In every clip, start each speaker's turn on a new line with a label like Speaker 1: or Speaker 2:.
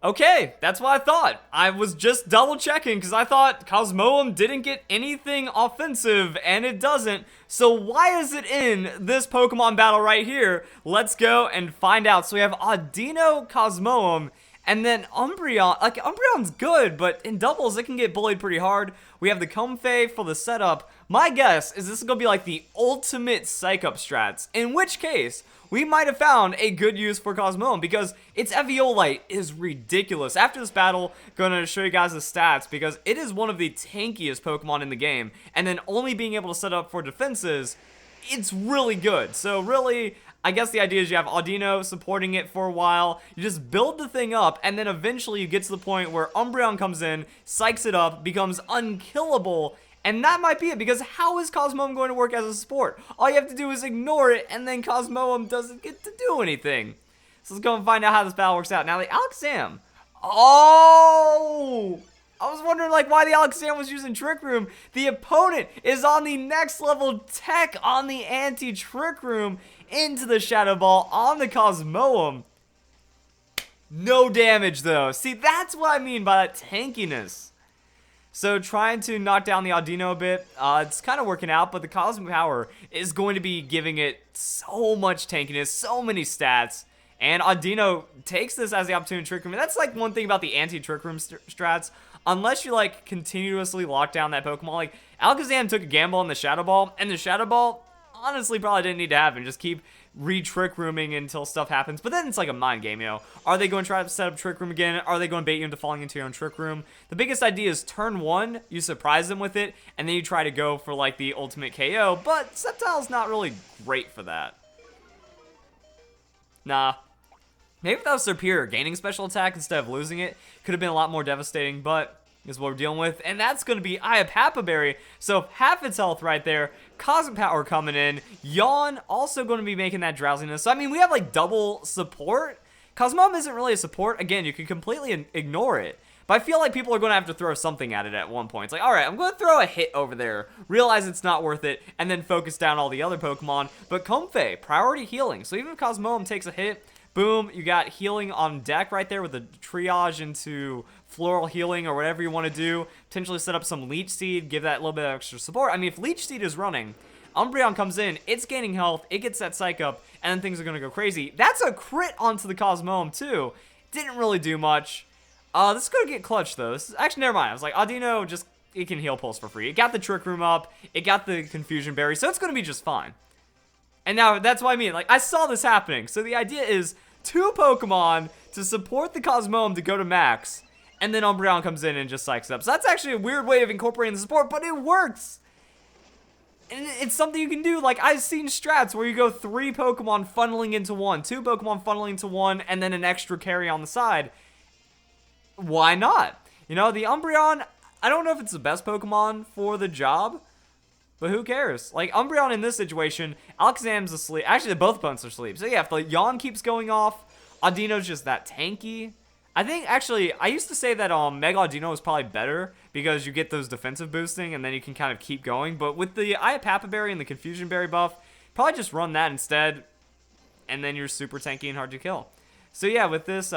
Speaker 1: Okay, that's what I thought. I was just double checking because I thought Cosmoem didn't get anything offensive, and it doesn't. So why is it in this Pokemon battle right here? Let's go and find out. So we have Audino, Cosmoem, and then Umbreon. Like, Umbreon's good, but in doubles, it can get bullied pretty hard. We have the Comfey for the setup. My guess is this is going to be like the ultimate Psych Up strats, in which case we might have found a good use for Cosmoem because its Eviolite is ridiculous. After this battle, gonna show you guys the stats because it is one of the tankiest Pokemon in the game, and then only being able to set up for defenses, it's really good. So really, I guess the idea is you have Audino supporting it for a while, you just build the thing up, and then eventually you get to the point where Umbreon comes in, psychs it up, becomes unkillable, and that might be it, because how is Cosmoem going to work as a support? All you have to do is ignore it, and then Cosmoem doesn't get to do anything. So let's go and find out how this battle works out. Now, the Alakazam. Oh! I was wondering, like, why the Alakazam was using Trick Room. The opponent is on the next level tech on the anti-Trick Room into the Shadow Ball on the Cosmoem. No damage, though. See, that's what I mean by that tankiness. So trying to knock down the Audino a bit, it's kind of working out, but the Cosmic Power is going to be giving it so much tankiness, so many stats, and Audino takes this as the opportunity to Trick Room. And that's like one thing about the anti-Trick Room strats. Unless you like continuously lock down that Pokemon, like Alakazam took a gamble on the Shadow Ball, and the Shadow Ball honestly probably didn't need to happen. Just keep re-Trick Rooming until stuff happens. But then it's like a mind game, you know. Are they going to try to set up Trick Room again? Are they going to bait you into falling into your own Trick Room? The biggest idea is turn one, you surprise them with it, and then you try to go for like the ultimate KO. But Sceptile's not really great for that. Nah. Maybe if that was Superior, gaining special attack instead of losing it could have been a lot more devastating, but is what we're dealing with. And that's going to be I have Happy Berry, so half its health right there. Cosmic Power coming in. Yawn also going to be making that drowsiness. So, I mean, we have like double support. Cosmoem isn't really a support. Again, you can completely ignore it. But I feel like people are going to have to throw something at it at one point. It's like, alright, I'm going to throw a hit over there, realize it's not worth it, and then focus down all the other Pokemon. But Comfey, priority healing. So even if Cosmoem takes a hit, boom, you got healing on deck right there with the triage into floral healing or whatever you want to do. Potentially set up some Leech Seed, give that a little bit of extra support. I mean, if Leech Seed is running, Umbreon comes in, it's gaining health, it gets that Psych Up, and then things are going to go crazy. That's a crit onto the Cosmoem, too. Didn't really do much. This is going to get clutch, though. Actually, never mind. I was like, Audino, just, it can heal Pulse for free. It got the Trick Room up, it got the Confusion Berry, so it's going to be just fine. And now, that's what I mean. Like, I saw this happening. So the idea is 2 Pokemon to support the Cosmoem to go to max, and then Umbreon comes in and just psychs up. So that's actually a weird way of incorporating the support, but it works. And it's something you can do. Like, I've seen strats where you go 3 Pokemon funneling into 1, 2 Pokemon funneling into 1, and then an extra carry on the side. Why not? You know, the Umbreon, I don't know if it's the best Pokemon for the job, but who cares? Like, Umbreon in this situation, Alakazam's asleep. Actually, both opponents are asleep. So yeah, if the Yawn keeps going off, Audino's just that tanky. I think, actually, I used to say that Mega Audino is probably better because you get those defensive boosting and then you can kind of keep going. But with the I have Happy Berry and the Confusion Berry buff, probably just run that instead, and then you're super tanky and hard to kill. So yeah, with this,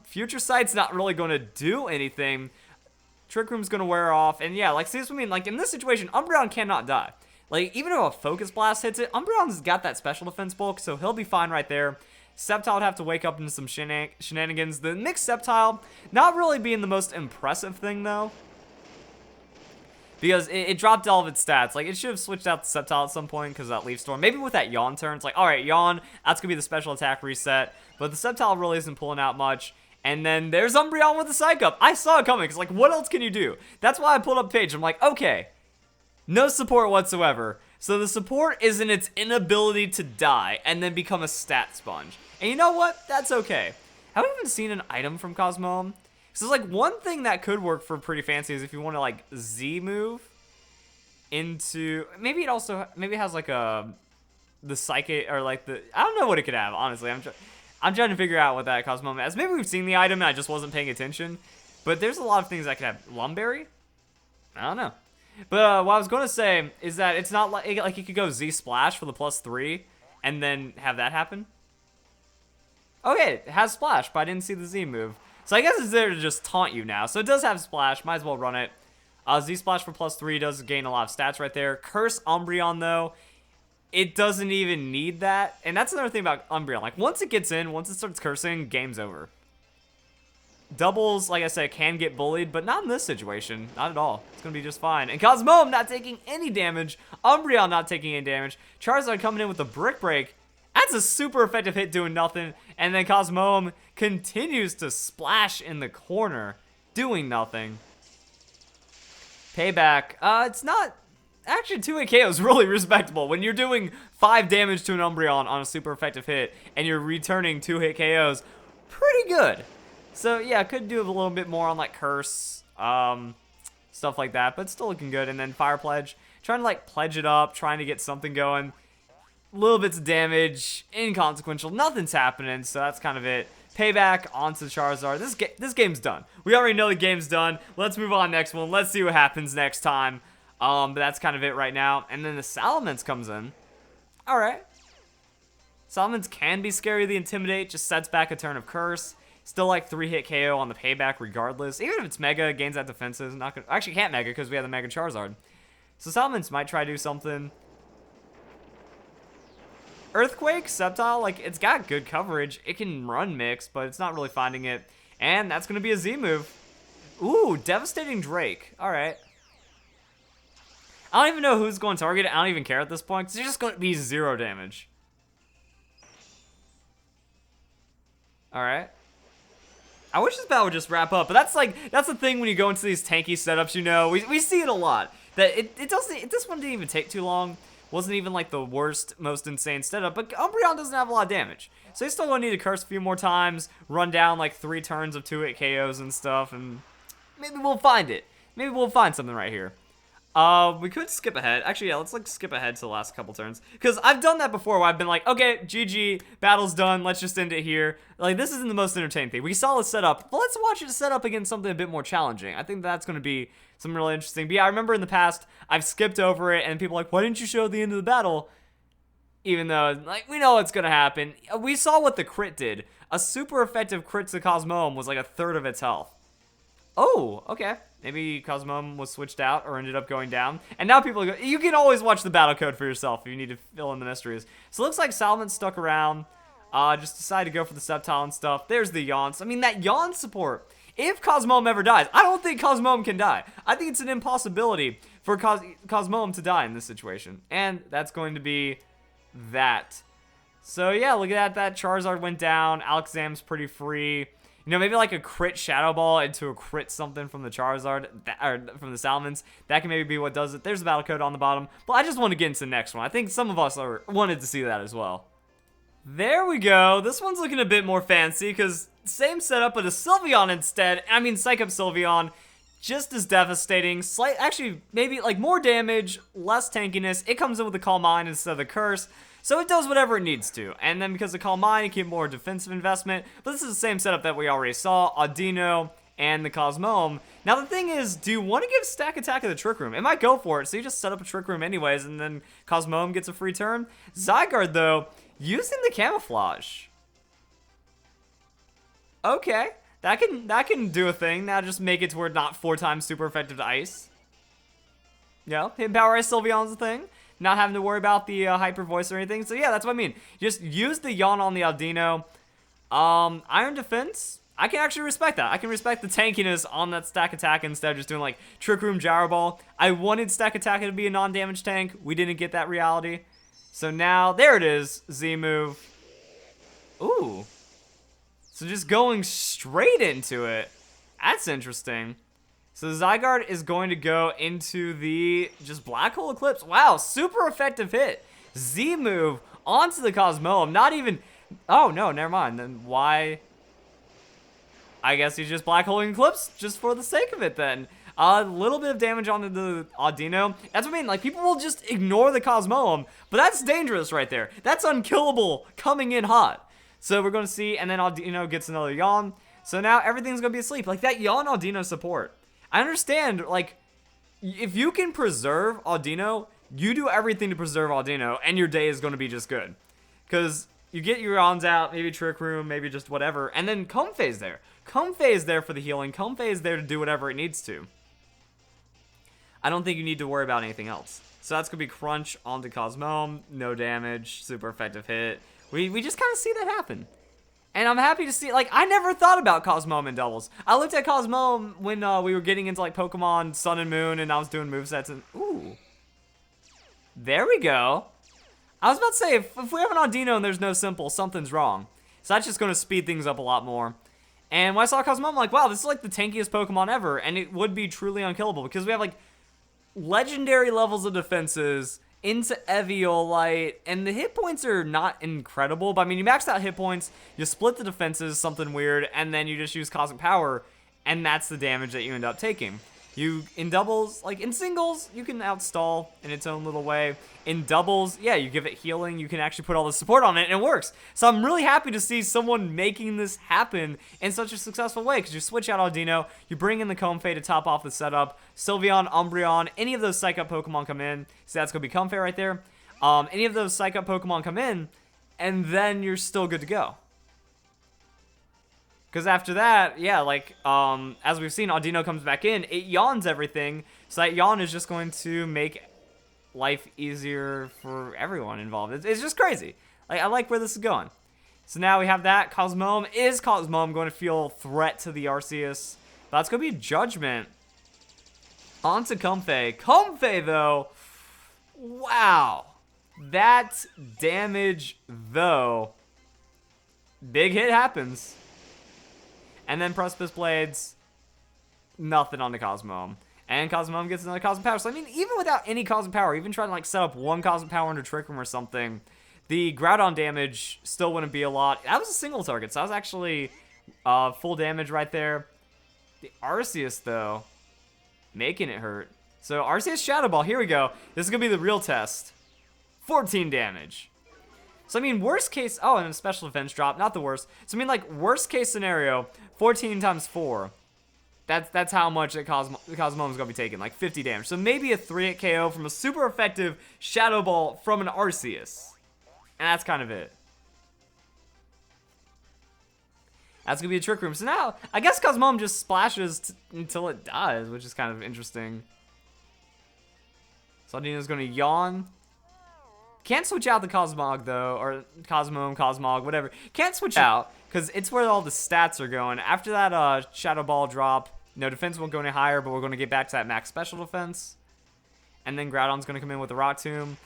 Speaker 1: Future Sight's not really going to do anything. Trick Room's going to wear off. And yeah, like, see what I mean? Like, in this situation, Umbreon cannot die. Like, even if a Focus Blast hits it, Umbreon's got that special defense bulk, so he'll be fine right there. Sceptile would have to wake up into some shenanigans. The mixed Sceptile, not really being the most impressive thing, though. Because it dropped all of its stats. Like, it should have switched out the Sceptile at some point because of that Leaf Storm. Maybe with that Yawn turn, it's like, alright, Yawn, that's going to be the special attack reset. But the Sceptile really isn't pulling out much. And then there's Umbreon with the Psych Up. I saw it coming, because, like, what else can you do? That's why I pulled up the page. I'm like, okay, no support whatsoever. So the support is in its inability to die and then become a stat sponge. And you know what? That's okay. I haven't even seen an item from Cosmoem. So, like, one thing that could work for pretty fancy is if you want to, like, Z move into... Maybe it also... Maybe it has, like, the Psychic... Or, like, the... I don't know what it could have, honestly. I'm trying to figure out what that Cosmoem has. Maybe we've seen the item and I just wasn't paying attention. But there's a lot of things that could have. Lumberry? I don't know. But what I was going to say is that it's not like you could go Z Splash for the +3 and then have that happen. Okay, it has Splash, but I didn't see the Z move. So I guess it's there to just taunt you now. So it does have Splash. Might as well run it. Z-Splash for +3 does gain a lot of stats right there. Curse Umbreon, though, it doesn't even need that. And that's another thing about Umbreon. Like, once it gets in, once it starts cursing, game's over. Doubles, like I said, can get bullied, but not in this situation. Not at all. It's going to be just fine. And Cosmoem not taking any damage. Umbreon not taking any damage. Charizard coming in with a Brick Break. That's a super effective hit doing nothing. And then Cosmoem continues to splash in the corner, doing nothing. Payback. It's not... Actually, 2-hit KO is really respectable. When you're doing 5 damage to an Umbreon on a super effective hit, and you're returning 2-hit KOs, pretty good. So, yeah, could do a little bit more on, like, Curse, stuff like that, but still looking good. And then Fire Pledge, trying to, like, pledge it up, trying to get something going. Little bits of damage, inconsequential, nothing's happening, so that's kind of it. Payback onto Charizard. This game's done. We already know the game's done. Let's move on next one. Let's see what happens next time. But that's kind of it right now. And then the Salamence comes in. Alright. Salamence can be scary. The Intimidate just sets back a turn of Curse. Still like 3-hit KO on the Payback regardless. Even if it's Mega, gains that defenses. Not gonna, actually can't Mega because we have the Mega Charizard. So Salamence might try to do something. Earthquake, Sceptile, like, it's got good coverage. It can run Mix, but it's not really finding it. And that's going to be a Z move. Ooh, Devastating Drake. Alright. I don't even know who's going to target it. I don't even care at this point, because it's just going to be 0 damage. Alright. I wish this battle would just wrap up, but that's the thing when you go into these tanky setups, you know. We see it a lot. That this one didn't even take too long. Wasn't even like the worst, most insane setup, but Umbreon doesn't have a lot of damage. So he's still going to need to curse a few more times, run down like 3 turns of 2-hit KOs and stuff, and maybe we'll find it. Maybe we'll find something right here. We could skip ahead. Actually, yeah, let's like skip ahead to the last couple turns. Because I've done that before where I've been like, okay, GG, battle's done, let's just end it here. Like, this isn't the most entertaining thing. We saw the setup, but let's watch it set up against something a bit more challenging. I think that's going to be something really interesting. But yeah, I remember in the past, I've skipped over it, and people are like, why didn't you show the end of the battle? Even though, like, we know what's going to happen. We saw what the crit did. A super effective crit to Cosmoem was like 1/3 of its health. Oh, okay. Maybe Cosmoem was switched out or ended up going down. And now people go, you can always watch the battle code for yourself if you need to fill in the mysteries. So it looks like Salamence stuck around. Just decided to go for the Sceptile and stuff. There's the Yawns. I mean, that Yawn support. If Cosmoem ever dies, I don't think Cosmoem can die. I think it's an impossibility for Cosmoem to die in this situation. And that's going to be that. So yeah, look at that. That Charizard went down. Alakazam's pretty free. You know, maybe like a crit Shadow Ball into a crit something from the Charizard, or from the Salamence. That can maybe be what does it. There's the battle code on the bottom. But I just want to get into the next one. I think some of us wanted to see that as well. There we go. This one's looking a bit more fancy because same setup, but a Sylveon instead. I mean, Psych Up Sylveon, just as devastating. Actually, maybe like more damage, less tankiness. It comes in with the Calm Mind instead of the Curse. So it does whatever it needs to. And then because of Calm Mind, you get more defensive investment. But this is the same setup that we already saw. Audino and the Cosmoem. Now the thing is, do you want to give Stack Attack of the Trick Room? It might go for it. So you just set up a Trick Room anyways. And then Cosmoem gets a free turn. Zygarde, though, using the Camouflage. Okay. That can do a thing. Now just make it to where not 4 times super effective to Ice. Yeah, Hidden Power Ice Sylveon's a thing. Not having to worry about the Hyper Voice or anything. So yeah, that's what I mean. Just use the Yawn on the Audino. Iron Defense, I can actually respect that. I can respect the tankiness on that Stack Attack instead of just doing like Trick Room Gyro Ball. I wanted Stack Attack to be a non-damage tank. We didn't get that reality. So now, there it is. Z move. Ooh. So just going straight into it. That's interesting. So Zygarde is going to go into the just Black Hole Eclipse. Wow, super effective hit. Z move onto the Cosmoem. Not even... Oh, no, never mind. Then why... I guess he's just Black Hole Eclipse just for the sake of it then. A little bit of damage onto the Audino. That's what I mean. Like, people will just ignore the Cosmoem, but that's dangerous right there. That's unkillable coming in hot. So we're going to see, and then Audino gets another Yawn. So now everything's going to be asleep. Like, that Yawn Audino support. I understand, like, if you can preserve Audino, you do everything to preserve Audino, and your day is going to be just good. Because you get your Yawns out, maybe Trick Room, maybe just whatever, and then Comb Phase there. Comfey is there for the healing. Comfey is there to do whatever it needs to. I don't think you need to worry about anything else. So that's going to be Crunch onto Cosmoem. No damage. Super effective hit. We just kind of see that happen. And I'm happy to see, like, I never thought about Cosmoem in doubles. I looked at Cosmoem when we were getting into, like, Pokemon Sun and Moon, and I was doing movesets, and, ooh. There we go. I was about to say, if we have an Audino and there's no simple, something's wrong. So that's just going to speed things up a lot more. And when I saw Cosmoem, I'm like, wow, this is, like, the tankiest Pokemon ever, and it would be truly unkillable, because we have, like, legendary levels of defenses into Eviolite, and the hit points are not incredible, but I mean, you maxed out hit points, you split the defenses, something weird, and then you just use Cosmic Power, and that's the damage that you end up taking. You, in doubles, like in singles, you can outstall in its own little way. In doubles, yeah, you give it healing, you can actually put all the support on it, and it works. So I'm really happy to see someone making this happen in such a successful way, because you switch out Audino, you bring in the Comfey to top off the setup, Sylveon, Umbreon, any of those Psych Up Pokemon come in, so that's going to be Comfey right there. Any of those Psych Up Pokemon come in, and then you're still good to go. Because after that, yeah, like, as we've seen, Audino comes back in, it yawns everything, so that yawn is just going to make life easier for everyone involved. It's just crazy. Like, I like where this is going. So now we have that. Cosmoem. Is Cosmoem going to feel threat to the Arceus? That's going to be Judgment. On to Comfey. Comfey, though, wow. That damage, though, big hit happens. And then Precipice Blades, nothing on the Cosmoem. And Cosmoem gets another Cosmic Power. So, I mean, even without any Cosmic Power, even trying to, like, set up one Cosmic Power into Trick Room or something, the Groudon damage still wouldn't be a lot. That was a single target, so that was actually full damage right there. The Arceus, though, making it hurt. So, Arceus Shadow Ball, here we go. This is going to be the real test. 14 damage. So, I mean, worst case... Oh, and a special defense drop. Not the worst. So, I mean, like, worst case scenario, 14 times 4. That's how much the Cosmoem is going to be taking. Like, 50 damage. So, maybe a 3-hit KO from a super effective Shadow Ball from an Arceus. And that's kind of it. That's going to be a Trick Room. So, now, I guess Cosmoem just splashes until it dies, which is kind of interesting. So, Audino's going to yawn. Can't switch out the Cosmog, though, or Cosmoem, Cosmog, whatever. Can't switch out, because it's where all the stats are going. After that Shadow Ball drop, no defense won't go any higher, but we're going to get back to that max special defense. And then Groudon's going to come in with a Rock Tomb.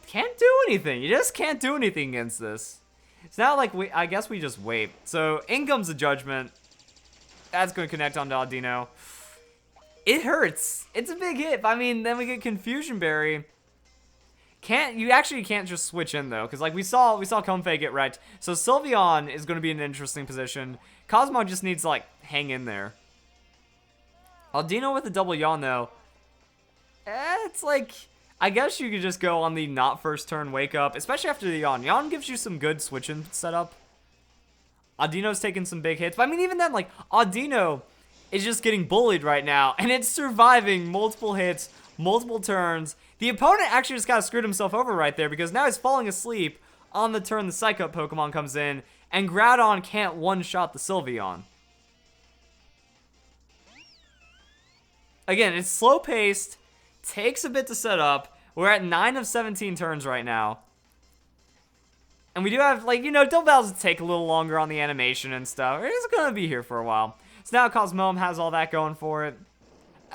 Speaker 1: Can't do anything. You just can't do anything against this. It's not like I guess we just wait. So, in comes the Judgment. That's going to connect onto Audino. It hurts. It's a big hit. I mean, then we get Confusion Berry. You actually can't just switch in, though, because like we saw Comfey get wrecked. So Sylveon is going to be in an interesting position. Cosmo just needs to like hang in there. Audino with a double yawn, though. It's like, I guess you could just go on the not first turn wake up, especially after the yawn. Yawn gives you some good switching setup. Audino's taking some big hits, but I mean even then, like Audino is just getting bullied right now, and it's surviving multiple hits, multiple turns. The opponent actually just kind of screwed himself over right there because now he's falling asleep on the turn the Psych Up Pokemon comes in, and Groudon can't one-shot the Sylveon. Again, it's slow-paced, takes a bit to set up. We're at 9 of 17 turns right now. And we do have, like, you know, double battles take a little longer on the animation and stuff. It's going to be here for a while. So now Cosmoem has all that going for it.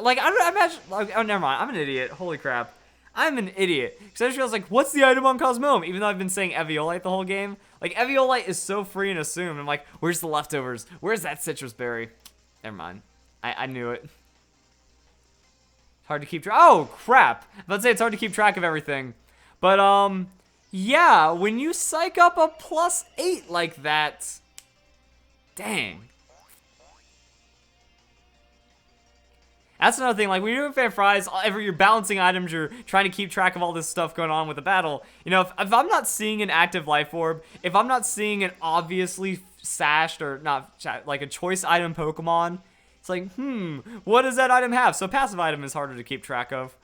Speaker 1: Like, I imagine, like, oh, never mind. I'm an idiot. Holy crap. I'm an idiot. Because I just realized, like, what's the item on Cosmoem? Even though I've been saying Eviolite the whole game. Like, Eviolite is so free and assumed. I'm like, where's the leftovers? Where's that citrus berry? Never mind. I knew it. It's hard to keep track. Oh, crap. I was about to say it's hard to keep track of everything. But, yeah, when you psych up a +8 like that, dang. That's another thing, like, when you're doing Fan Fries, you're balancing items, you're trying to keep track of all this stuff going on with the battle. You know, if I'm not seeing an active Life Orb, if I'm not seeing an obviously sashed, or not, like a choice item Pokemon, it's like, what does that item have? So passive item is harder to keep track of.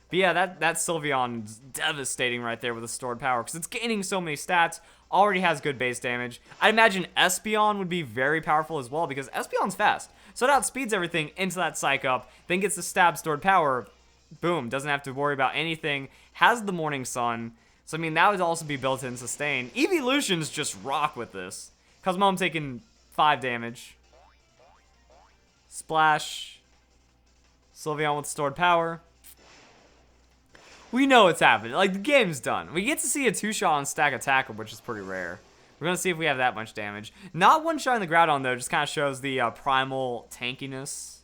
Speaker 1: But yeah, that Sylveon's devastating right there with the stored power because it's gaining so many stats, already has good base damage. I'd imagine Espeon would be very powerful as well because Espeon's fast. So it outspeeds everything into that Psych Up, then gets the stab stored power, boom, doesn't have to worry about anything, has the Morning Sun. So I mean, that would also be built in sustain. Evolutions just rock with this. Cosmoem taking 5 damage. Splash. Sylveon with stored power. We know what's happening. Like, the game's done. We get to see a 2-shot on Stack Attacker, which is pretty rare. We're going to see if we have that much damage. Not 1-shot in the Groudon, though. Just kind of shows the primal tankiness.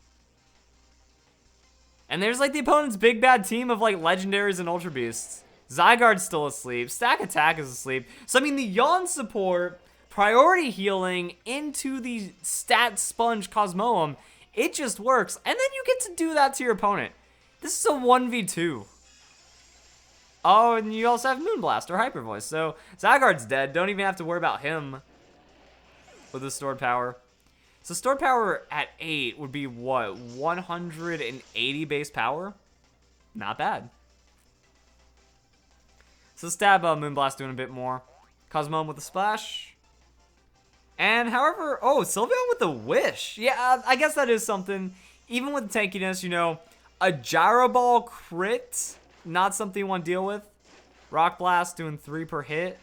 Speaker 1: And there's, like, the opponent's big bad team of, like, Legendaries and Ultra Beasts. Zygarde's still asleep. Stack Attack is asleep. So, I mean, the Yawn support, priority healing into the stat sponge Cosmoem, it just works. And then you get to do that to your opponent. This is a 1v2. Oh, and you also have Moonblast or Hyper Voice. So Zygarde's dead. Don't even have to worry about him with the stored power. So stored power at 8 would be what? 180 base power? Not bad. So stab Moonblast doing a bit more. Cosmoem with the splash. And however, oh, Sylveon with the wish. Yeah, I guess that is something. Even with the tankiness, you know, a Gyro Ball crit. Not something you want to deal with. Rock Blast doing 3 per hit.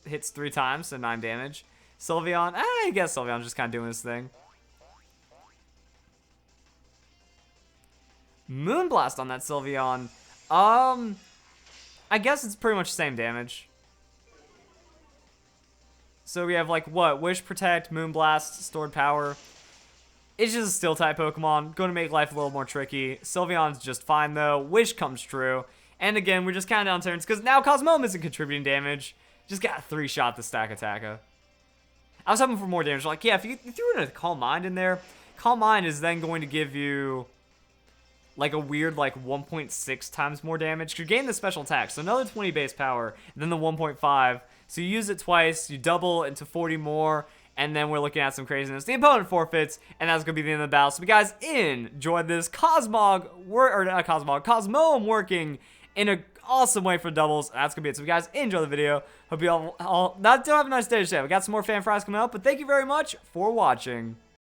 Speaker 1: Hits 3 times, so 9 damage. Sylveon, I guess Sylveon's just kind of doing his thing. Moonblast on that Sylveon. I guess it's pretty much the same damage. So we have like what? Wish, Protect, Moonblast, Stored Power. It's just a Steel-type Pokemon. Going to make life a little more tricky. Sylveon's just fine, though. Wish comes true. And again, we're just counting down turns because now Cosmoem isn't contributing damage. Just got a 3-shot to Stack Attacker. I was hoping for more damage. Like, yeah, if you threw in a Calm Mind in there, Calm Mind is then going to give you like a weird like 1.6 times more damage. You gain the special attack, so another 20 base power, and then the 1.5. So you use it twice, you double into 40 more, and then we're looking at some craziness. The opponent forfeits, and that's going to be the end of the battle. So if you guys enjoyed this, Cosmoem working in an awesome way for doubles. That's going to be it. So if you guys enjoy the video, hope you all don't have a nice day today. We got some more fan fries coming up, but thank you very much for watching.